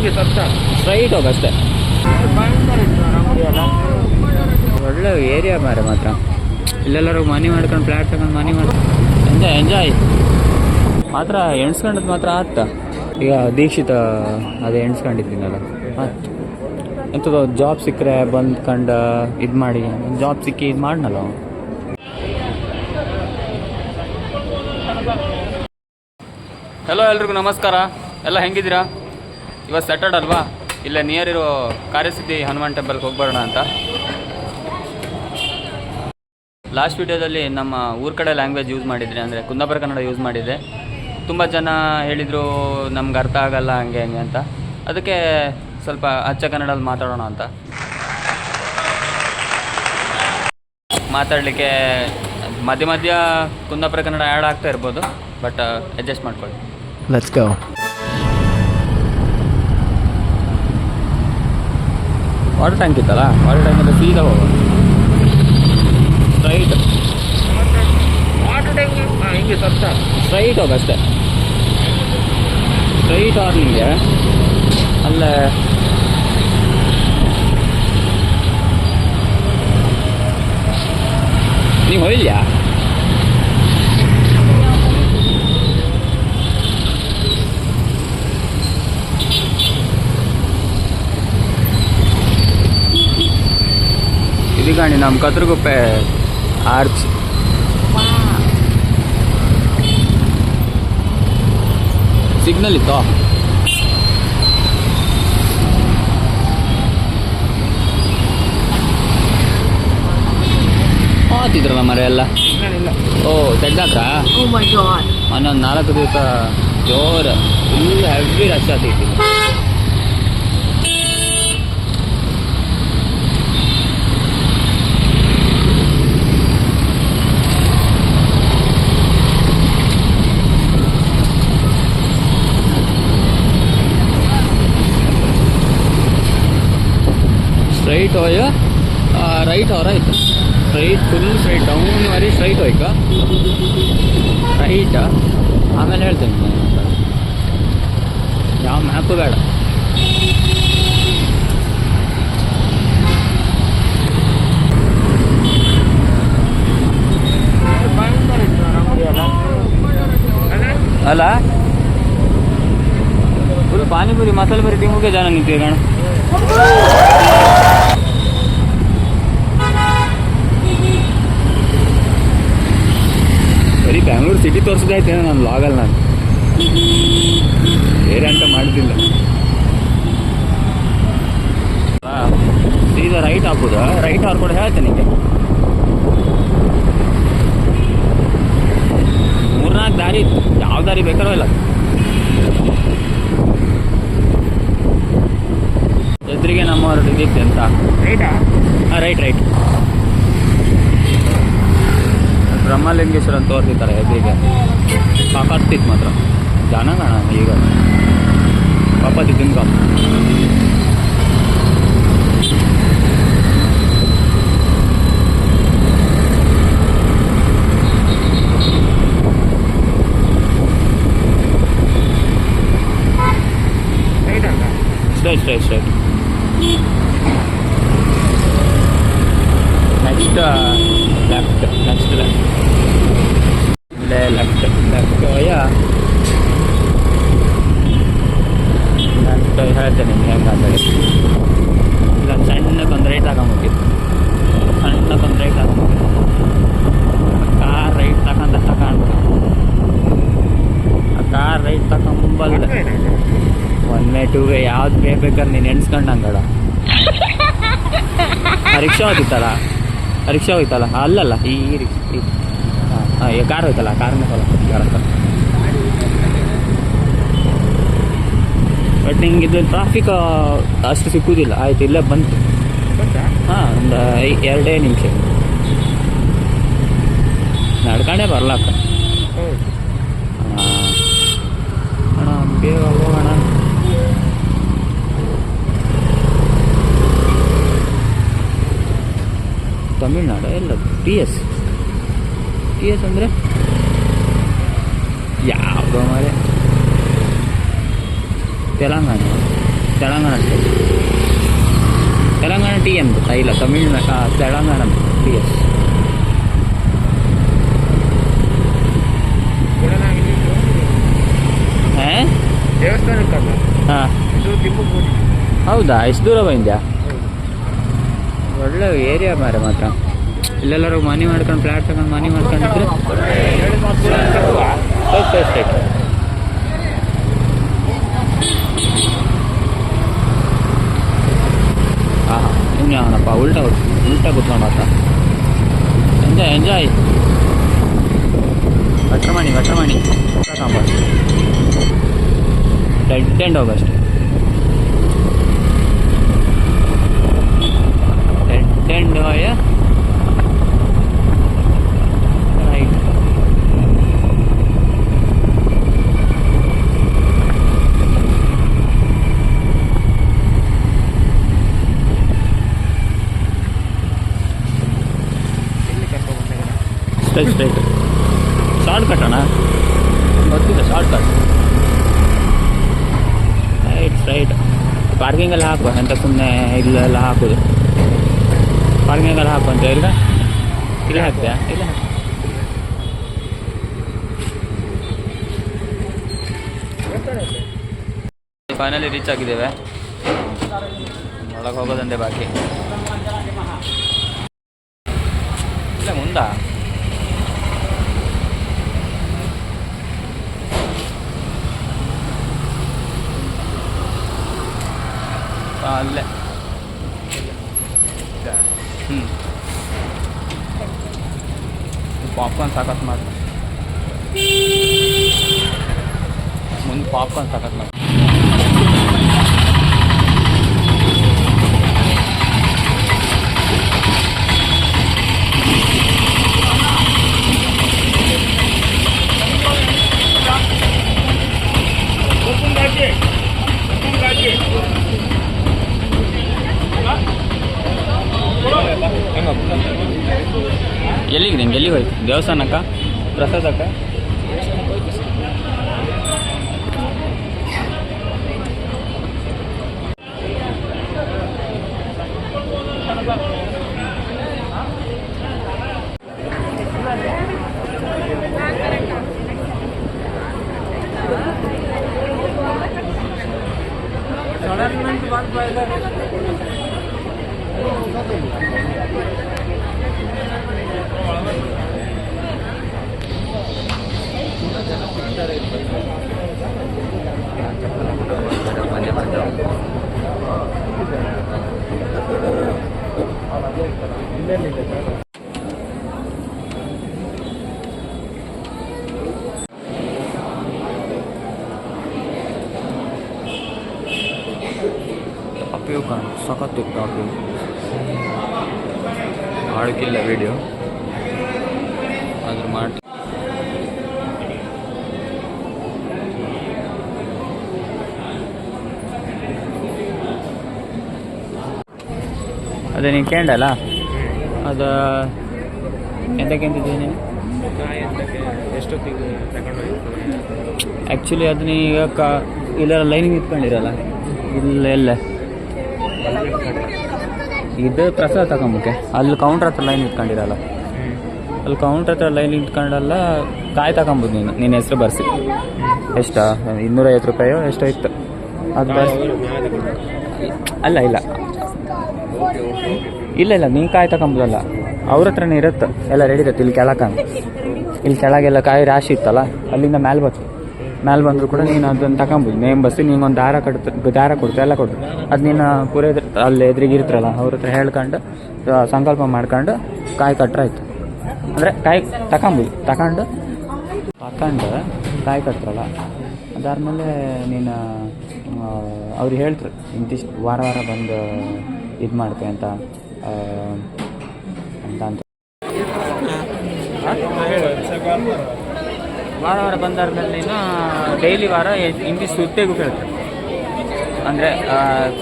Straight ಹೋಗಷ್ಟೇ. ಒಳ್ಳೆ area ಮಾರೆ ಮಾತ್ರ. ಇಲ್ಲೆಲ್ಲರೂ ಮನಿ ಮಾಡ್ಕೊಂಡು ಫ್ಲ್ಯಾಟ್ ತಗೊಂಡು ಮನಿ ಮಾಡ್ಕೊಂಡು ಎಂಜಾಯ್ ಮಾತ್ರ. ಎಣ್ಸ್ಕೊಂಡದ್ದು ಮಾತ್ರ ಆತ. ಈಗ ದೀಕ್ಷಿತ ಅದೇ ಎಣ್ಸ್ಕೊಂಡಿದ್ದೀನಲ್ಲ ಆಯ್ತು. ಎಂಥದ್ದು ಜಾಬ್ ಸಿಕ್ಕರೆ ಬಂದ್ಕೊಂಡು ಇದು ಮಾಡಿ ಜಾಬ್ ಸಿಕ್ಕಿ ಇದು ಮಾಡ್ನಲ್ಲ. ಹಲೋ ಎಲ್ರಿಗೂ ನಮಸ್ಕಾರ. ಎಲ್ಲ ಹೆಂಗಿದ್ದೀರಾ? ಇವತ್ತು ಸ್ಯಾಟರ್ಡೆ ಅಲ್ವಾ, ಇಲ್ಲೇ ನಿಯರ್ ಇರೋ ಕಾರ್ಯಸಿದ್ಧಿ ಹನುಮಾನ್ ಟೆಂಪಲ್ಗೆ ಹೋಗ್ಬರೋಣ ಅಂತ. ಲಾಸ್ಟ್ ವೀಡಿಯೋದಲ್ಲಿ ನಮ್ಮ ಊರ ಕಡೆ ಲ್ಯಾಂಗ್ವೇಜ್ ಯೂಸ್ ಮಾಡಿದ್ದೆ, ಅಂದರೆ ಕುಂದಾಪುರ ಕನ್ನಡ ಯೂಸ್ ಮಾಡಿದ್ದೆ. ತುಂಬ ಜನ ಹೇಳಿದರು ನಮ್ಗೆ ಅರ್ಥ ಆಗಲ್ಲ ಹಂಗೆ ಹಂಗೆ ಅಂತ. ಅದಕ್ಕೆ ಸ್ವಲ್ಪ ಅಚ್ಚ ಕನ್ನಡದಲ್ಲಿ ಮಾತಾಡೋಣ ಅಂತ ಮಾತಾಡಲಿಕ್ಕೆ ಮಧ್ಯ ಮಧ್ಯ ಕುಂದಾಪುರ ಕನ್ನಡ ಆ್ಯಡ್ ಆಗ್ತಾ ಇರ್ಬೋದು, ಬಟ್ ಅಡ್ಜಸ್ಟ್ ಮಾಡ್ಕೊಳ್ಳಿ. Let's go. ವಾಟರ್ ಟ್ಯಾಂಕ್ ಇತ್ತಲ್ಲ, ವಾಟರ್ ಟ್ಯಾಂಕಲ್ಲಿ ಸೀದಾ ಹೋಗೋದು ಸ್ಟ್ರೈಟ್. ವಾಟರ್ ಟ್ಯಾಂಕ್ ಹಿಂಗೆ ಸ್ಟ್ರೈಟ್ ಹೋಗಷ್ಟೇ. ಸ್ಟ್ರೈಟ್ ಆರ್ ನಿಮಗೆ ಅಲ್ಲೇ ನೀವು ಹೋಯ್ಲ್ಯಾ? ಇದು ಗಾಣಿ ನಮ್ಮ ಕತ್ರಗುಪ್ಪೆ ಆರ್ಚ್. ಸಿಗ್ನಲ್ ಇತ್ತು. ಮಾತಿದ್ರಲ್ಲ ಮರ ಎಲ್ಲ. ಓ ತೆಗ್ದಾಕ್ರ? ಇನ್ನೊಂದು 4 ದಿವಸ ಜೋರ ಫುಲ್ ಹೆವಿ ರಶ್ ಆಗ್ತೈತಿ. ಸ್ಟ್ರೈಟ್ ಹೋಯ ರೈಟ್ और ಆಯ್ತು. ಸ್ಟ್ರೈಟ್ ಫುಲ್ ಸ್ಟ್ರೈಟ್ ಡೌನ್ ವರಿ ಸ್ಟ್ರೈಟ್ ಹೋಯ್ಕ ರೈಟ್. ಆಮೇಲೆ ಹೇಳ್ತೇನೆ, ಯಾವ ಮ್ಯಾಪು ಬೇಡ. ಅಲ್ಲ ಫುಲ್ ಪಾನಿಪುರಿ ಮಸಾಲೆ ಪುರಿ ತಿಂಗುಗೆ ಜನ ನಿಂತಿದೆ ಕಣ. ಬರೀ ಬ್ಯಾಂಗ್ಳೂರು ಸಿಟಿ ತೋರಿಸಿದಾಯ್ತೇನೋ ನಾನು ಲಾಗಲ್ಲಿ. ನಾನು ಬೇರೆ ಅಂತ ಮಾಡ್ತಿಲ್ಲ. ಸೀದಾ ರೈಟ್ ಹಾಕೋದು. ರೈಟ್ ಅವ್ರು ಕೂಡ ಹೇಳ್ತೇನೆ ನಿಮಗೆ 3-4 ದಾರಿ ಇತ್ತು. ಯಾವ ದಾರಿ ಬೇಕಾರೋ ಇಲ್ಲ. ಎದುರಿಗೆ ನಮ್ಮವ್ರ ಇದಿತ್ತು ಅಂತ. ರೈಟಾ? ಹಾಂ ರೈಟ್. ಬ್ರಹ್ಮಲಿಂಗೇಶ್ವರ ಅಂತ ತೋರಿಸ್ತಾರೆ ಎದುರಿಗೆ. ಸಾಕಾಗ್ತಿತ್ತು ಮಾತ್ರ ಜನ ಕಾಣ. ಈಗ ಪಾಪತಿ ತಿನ್ಕ ಸ್ಟ್ರೈಟ್. ನೆಕ್ಸ್ಟ್ ಲೆಫ್ಟ್ ಇಲ್ಲೇ ಲೆಫ್ಟ್ ಯಾ ಲೆಫ್ಟ್ ಹೇಳ್ತೇನೆ ನಿಮ್ಗೆ ಹೆಂಗಾದ್ರೆ. ಇಲ್ಲ ಸಣ್ಣಕ್ಕೊಂದು ರೈಟ್ ಹಾಕೊಂಬಿಟ್ಟಿತ್ತು. ಸಣ್ಣಕ್ಕೊಂದು ರೈಟ್ ಹಾಕೊಂಬಿಟ್ಟಿತ್ತು. ಕಾರ್ ರೈಟ್ ತಗೊಂಡ ಆ ಕಾರ್ ರೈಟ್ ತಗೊಂಬಲ್ಲ. 1 2 ಯಾವ್ದು ಬೇಕಾದ್ರೆ ನೀನು ಎಣ್ಸ್ಕೊಂಡಂಗಡ. ರಿಕ್ಷಾ ಹೋಯ್ತಲ್ಲ ಅಲ್ಲಲ್ಲ ಈ ಹಾಂ ಕಾರ್ ಹೋಯ್ತಲ್ಲ, ಕಾರ್ನೇ ಕಾರ್. ಬಟ್ ನಿಂಗೆ ಇದು ಟ್ರಾಫಿಕ್ ಅಷ್ಟು ಸಿಕ್ಕುವುದಿಲ್ಲ. ಆಯ್ತು ಇಲ್ಲೇ ಬಂತು. ಹಾಂ ಒಂದು 2 ನಿಮಿಷ ನಡ್ಕೊಂಡೇ ಬರ್ಲಕ್ಕ. ಅಣ್ಣ ಬೇಗ ಹೋಗೋಣ. ತಮಿಳ್ನಾಡು ಎಲ್ಲ ಟಿ ಎಸ್ ಅಂದರೆ ಯಾವುದೋ ಮಾರೆ Telangana. Telangana state. Telangana T M ಗೊತ್ತಾ? ಇಲ್ಲ, ತೆಲಂಗಾಣ ಟಿ ಎಸ್. ದೇವಸ್ಥಾನಕ್ಕಲ್ಲ. ಹಾಂ, ಹೌದಾ? ಎಷ್ಟು ದೂರ ಬಂದ್ಯಾ? ಒಳ್ಳೆ ಏರಿಯಾ ಮಾರೆ ಮಾತ್ರ. ಇಲ್ಲೆಲ್ಲರೂ ಮನಿ ಮಾಡ್ಕೊಂಡು ಫ್ಲ್ಯಾಟ್ ತಗೊಂಡು ಮನಿ ಮಾಡ್ಕೊಂಡಿದ್ರೆ ಸ್ಟೇಟ್. ಹಾಂ ಹಾಂ, ಇನ್ನು ಅವನಪ್ಪ ಉಲ್ಟಾ ಕೂತ್ಕೊಂಡು ಮಾತ್ರ. ಎಂಜಾಯ್. ವಟ್ರಮಣಿ ಸಾಕಂಬ ಡೆಡ್ ಎಂಡ್ ಹೋಗಷ್ಟೆ. ಡೆಡ್ ಎಂಡ್ ಹೋಯ ರೈಟ್. ಸ್ಟ್ರೈಟ್ ಶಾರ್ಟ್ ಕಟ್ ಅಣ್ಣ, ಗೊತ್ತಿಲ್ಲ. Short cut right. ಪಾರ್ಕಿಂಗಲ್ಲಿ ಹಾಕುವ ಎಂತ ಸುಮ್ಮನೆ ಇಲ್ಲೆಲ್ಲ ಹಾಕೋದು. ಪಾರ್ಕಿಂಗಲ್ಲಿ ಹಾಕು ಅಂತ ಇಲ್ಲ, ಇಲ್ಲ ಹಾಕ್ತೀಯಾ? ಇಲ್ಲ. ಫೈನಲಿ ರೀಚ್ ಆಗಿದ್ದೇವೆ. ಒಳಗೆ ಹೋಗೋದಂದೆ ಬಾಕಿ. ಇಲ್ಲ ಮುಂದಾ ಅಲ್ಲೇ. ಪಾಪ್ಕಾರ್ನ್ ಸಾಕತ್ ಮಾಡಿ ಮುಂದೆ ಪಾಪ್ಕಾರ್ನ್ ಸಾಕತ್ ಮಾಡಿ. ಎಲ್ಲಿಗೆ ನಿಂಗೆ? ಎಲ್ಲಿಗೆ ಹೋಯ್ತು? ದೇವಸ್ಥಾನಕ್ಕ? ಪ್ರಸಾದಕ್ಕ? ಟಾಪಿಯು ಸಖತ್ತಿತ್ತು. ಟಾಪಿ ಮಾಡೋಕ್ಕಿಲ್ಲ ವಿಡಿಯೋ ಆದ್ರೂ ಮಾಡಿ. ಅದೇ ನೀನು ಕೇಳಲ್ಲ, ಅದು ಎಂತಕ್ಕೆಂತಿದ್ದೀನಿ ನೀನು? ಎಷ್ಟೊತ್ತಿಗೆ ತಗೊಂಡೋಗಿ ಆ್ಯಕ್ಚುಲಿ ಅದನ್ನ ಈಗ ಇಲ್ಲೆಲ್ಲ ಲೈನಿಂಗ್ ಇಟ್ಕೊಂಡಿರಲ್ಲ, ಇಲ್ಲ ಇದು ಪ್ರಸಾದ ತಗೊಂಬಕ್ಕೆ ಅಲ್ಲಿ ಕೌಂಟ್ರ್ ಹತ್ರ ಲೈನ್ ಇಟ್ಕೊಂಡಿರಲ್ಲ. ಅಲ್ಲಿ ಕೌಂಟ್ರ್ ಹತ್ರ ಲೈನ್ ಇಟ್ಕೊಂಡಲ್ಲ, ಕಾಯಿ ತಗೊಂಬೋದು ನೀನು. ನಿನ್ನ ಹೆಸರು ಬರ್ಸಿ. ಎಷ್ಟಾ? 250 ರೂಪಾಯೋ ಎಷ್ಟೋ ಇತ್ತು ಅದು ಬರ್ಸಿ. ಇಲ್ಲ ನೀನು ಕಾಯಿ ತಗೊಂಬೋದಲ್ಲ, ಅವ್ರ ಹತ್ರನೇ ಇರುತ್ತೆ, ಎಲ್ಲ ರೆಡಿ ಇರುತ್ತೆ. ಇಲ್ಲಿ ಕೆಳಗೆಲ್ಲ ಕಾಯಿ ರಾಶಿ ಇತ್ತಲ್ಲ, ಅಲ್ಲಿಂದ ಮೇಲೆ ಬಂದರೂ ಕೂಡ ನೀನು ಅದನ್ನು ತಗೊಂಬೋದು. ನೇಮ್ ಬಸ್ಸಿ ನಿಂಗೊಂದು ದಾರ ಕೊಡ್ತು ಎಲ್ಲ ಕೊಡ್ತು. ಅದು ನೀನು ಪೂರ ಅಲ್ಲಿ ಎದುರಿಗೆ ಇರ್ತಾರಲ್ಲ, ಅವ್ರ ಹತ್ರ ಹೇಳ್ಕೊಂಡು ಸಂಕಲ್ಪ ಮಾಡ್ಕೊಂಡು ಕಾಯಿ ಕಟ್ರಾಯ್ತು. ಅಂದರೆ ಕಾಯಿ ತಗೊಂಬೋದು. ತಗೊಂಡು ಕಾಯಿ ಕಟ್ತಾರಲ್ಲ, ಅದಾದಮೇಲೆ ನೀನು ಅವ್ರು ಹೇಳ್ತಾರೆ ಇಂತಿಷ್ಟು ವಾರ ಬಂದು ಇದು ಮಾಡ್ತೆ ಅಂತ ವಾರ ಬಂದಾದ್ಮೇಲೆ ನೀನು ಡೈಲಿ ವಾರ ಇಂತಿಷ್ಟು ಸುತ್ತಿಗೂ ಕೇಳ್ತಾರೆ. ಅಂದರೆ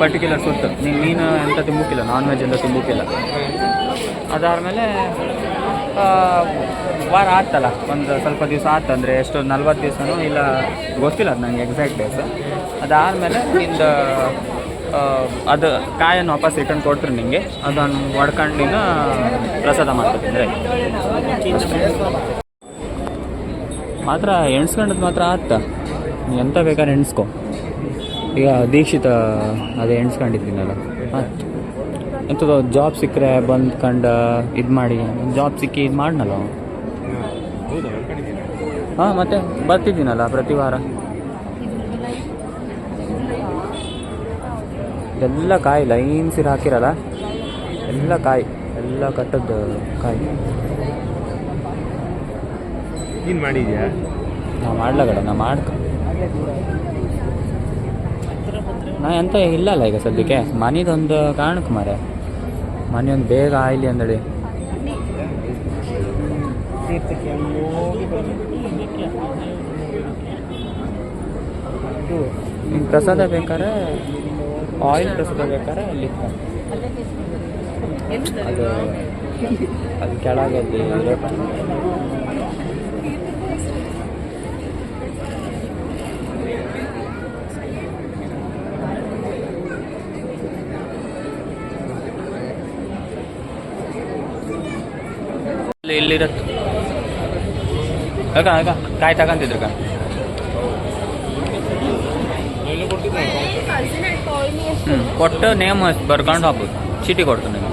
ಪರ್ಟಿಕ್ಯುಲರ್ ಸುತ್ತು ನೀನು ಎಂತ ತಿಂಬಕ್ಕಿಲ್ಲ, ನಾನ್ ವೆಜ್ ಅಂತ ತಿಂಬಕ್ಕಿಲ್ಲ. ಅದಾದಮೇಲೆ ವಾರ ಆಗ್ತಲ್ಲ, ಒಂದು ಸ್ವಲ್ಪ ದಿವಸ ಆಯ್ತು ಅಂದರೆ ಎಷ್ಟು 40 ದಿವಸನೂ ಇಲ್ಲ ಗೊತ್ತಿಲ್ಲ ಅದು ನನಗೆ ಎಕ್ಸಾಕ್ಟ್ ಡೇಸ್. ಅದಾದಮೇಲೆ ನಿಂದು ಅದು ಕಾಯನ್ನು ವಾಪಸ್ ರಿಟರ್ನ್ ಕೊಡ್ತಾರೆ ನಿಮಗೆ, ಅದನ್ನು ಹೊಡ್ಕೊಂಡು ಪ್ರಸಾದ ಮಾಡ್ಕೊತಿದ್ರೆ ಮಾತ್ರ ಎಣ್ಸ್ಕೊಂಡದ್ದು ಮಾತ್ರ ಆತ. ಎಂತ ಬೇಕಾದ್ರೆ ಎಣ್ಸ್ಕೊ. ಈಗ ದೀಕ್ಷಿತ ಅದೇ ಎಣ್ಸ್ಕೊಂಡಿದ್ದೀನಲ್ಲ ಆಯ್ತು. ಎಂಥದ್ದು ಜಾಬ್ ಸಿಕ್ಕರೆ ಬಂದ್ಕೊಂಡು ಇದು ಮಾಡಿ, ಜಾಬ್ ಸಿಕ್ಕಿ ಇದು ಮಾಡ್ನಲ್ಲ ಅವನು. ಹಾಂ ಮತ್ತೆ ಬರ್ತಿದ್ದೀನಲ್ಲ ಪ್ರತಿ ವಾರ. ಎಲ್ಲ ಕಾಯಿ ಲೈನ್ ಸಿರು ಹಾಕಿರಲ್ಲ, ಎಲ್ಲ ಕಾಯಿ, ಎಲ್ಲ ಕಟ್ಟದ್ದು ಕಾಯಿ. ನೀನು ಮಾಡಿದ್ಯಾ? ನಾ ಮಾಡ್ಲಗಡ, ನಾ ಮಾಡ್ಕ. ನಾ ಎಂತ ಇಲ್ಲಲ್ಲ ಈಗ ಸದ್ಯಕ್ಕೆ. ಮನೆದೊಂದು ಕಾರಣಕ್ಕೆ ಮಾರೆ, ಮನೆ ಒಂದು ಬೇಗ ಆಯ್ಲಿ ಅಂದಳಿ. ನಿಮ್ಗೆ ಪ್ರಸಾದ ಬೇಕಾದ್ರೆ, ಆಯಿಲ್ ಪ್ರಸಾದ ಬೇಕಾದ್ರೆ ಅಲ್ಲಿ ಅದು ಅದು ಕೆಳಗಲ್ಲಿ ಇಲ್ಲಿರತ್ತೆ. ಆಗ ಕಾಯಿ ತಗೊಂತಿದ್ರು ಕಾ ಕೊಟ್ಟು ನೇಮ್ ಬರ್ಕೊಂಡು ಹೋಗ್ಬೋದು. ಚೀಟಿ ಕೊಡ್ತು ನೀವು.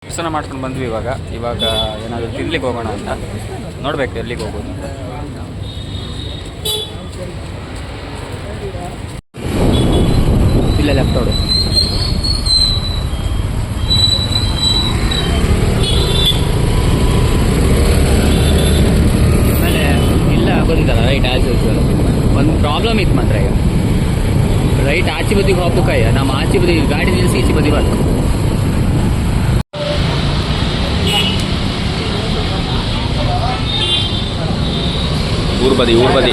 ದರ್ಶನ ಮಾಡ್ಕೊಂಡು ಬಂದ್ವಿ. ಇವಾಗ ಏನಾದರೂ ತಿನ್ಲಿಕ್ಕೆ ಹೋಗೋಣ ಅಂತ ನೋಡ್ಬೇಕು, ಎಲ್ಲಿಗೆ ಹೋಗೋದು ಅಂತ. ಇಲ್ಲ ಲೆಫ್ಟ್ ನೋಡು. ಆಮೇಲೆ ಇಲ್ಲ ಬಂದಿದ್ದಲ್ಲ ರೈಟ್ ಆಚೆ. ಒಂದು ಪ್ರಾಬ್ಲಮ್ ಇತ್ತು ಮಾತ್ರ. ಈಗ ರೈಟ್ ಆಚೆ ಬದಿಗೆ ಹೋಗ್ಬೇಕಯ್ಯ, ನಮ್ಮ ಆಚೆ ಬದಿ ಗಾಡಿ ನಿಲ್ಲಿಸಿ ಈಚೆ ಬದಿ ಬರ್ತು. ಊರ್ ಬದಿ